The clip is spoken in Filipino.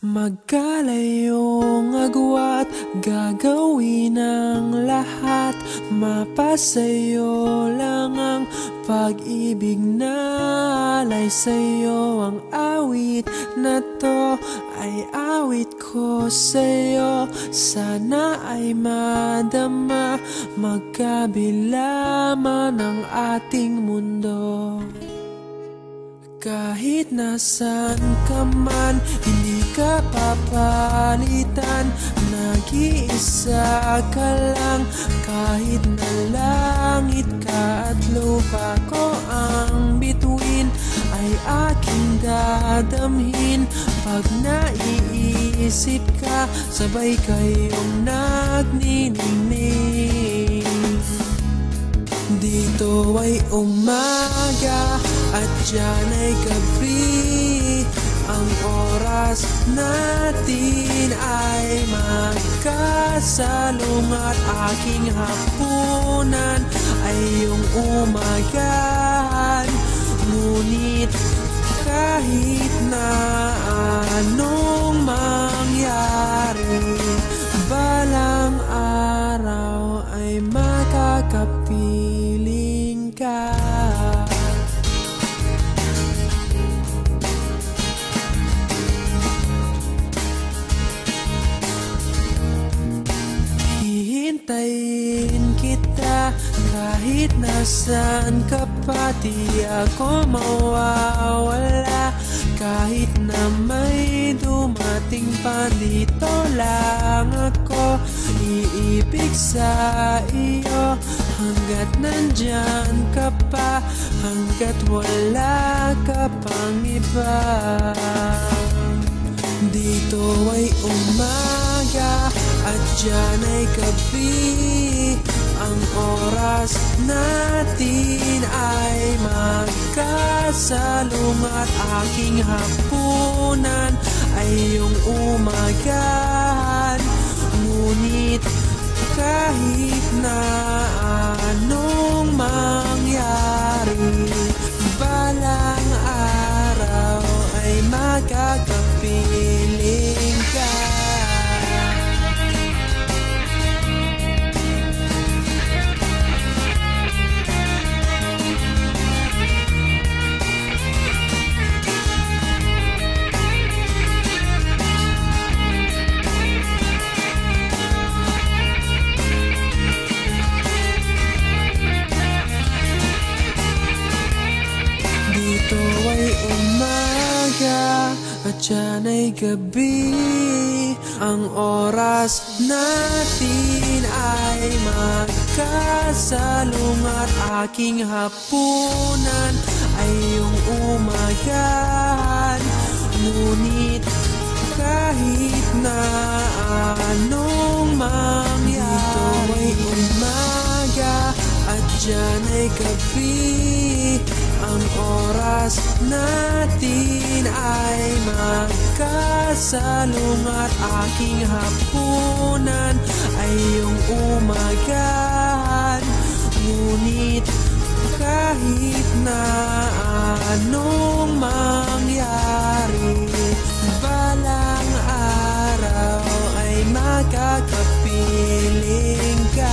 Magkalayong agwat, gagawin ang lahat. Mapasayo lang ang pag-ibig na alay sa'yo. Ang awit na to ay awit ko sa'yo. Sana ay madama, magkabila man ang ating mundo. Kahit nasan ka man, hindi ka papalitan. Nag-iisa ka lang, kahit na langit ka at lupa ko ang bituin, ay aking dadamhin. Pag naiisip ka, sabay kayong nagniningning. Dito ay umaga at diyan ay gabi. Ang oras natin ay magkasalungat. Aking hapunan ay iyong umagahan. Ngunit kahit na anong mangyari, balang araw ay makakapiling ka. Hihintayin kita kahit nasan ka pa. Di ako mawawala kahit na may dumating pa. Dito lang ako iibig sa iyo hanggat nandyan ka pa, hanggat wala ka pang iba. Dito ay umaga at diyan ay gabi. Ang oras natin ay magkasalungat. Aking hapunan ay iyong umagahan. Ngunit kahit na anong mangyari, balang araw ay magkakapiling ka. Dito ay umaga at diyan ay gabi. Ang oras natin ay magkasalungat. Aking hapunan ay iyong umagahan. Ngunit kahit na anong mangyari, dito ay umaga at diyan ay gabi. Ang oras natin ay magkasalungat. Aking hapunan ay iyong umagahan. Ngunit kahit na anong mangyari, balang araw ay makakapiling ka.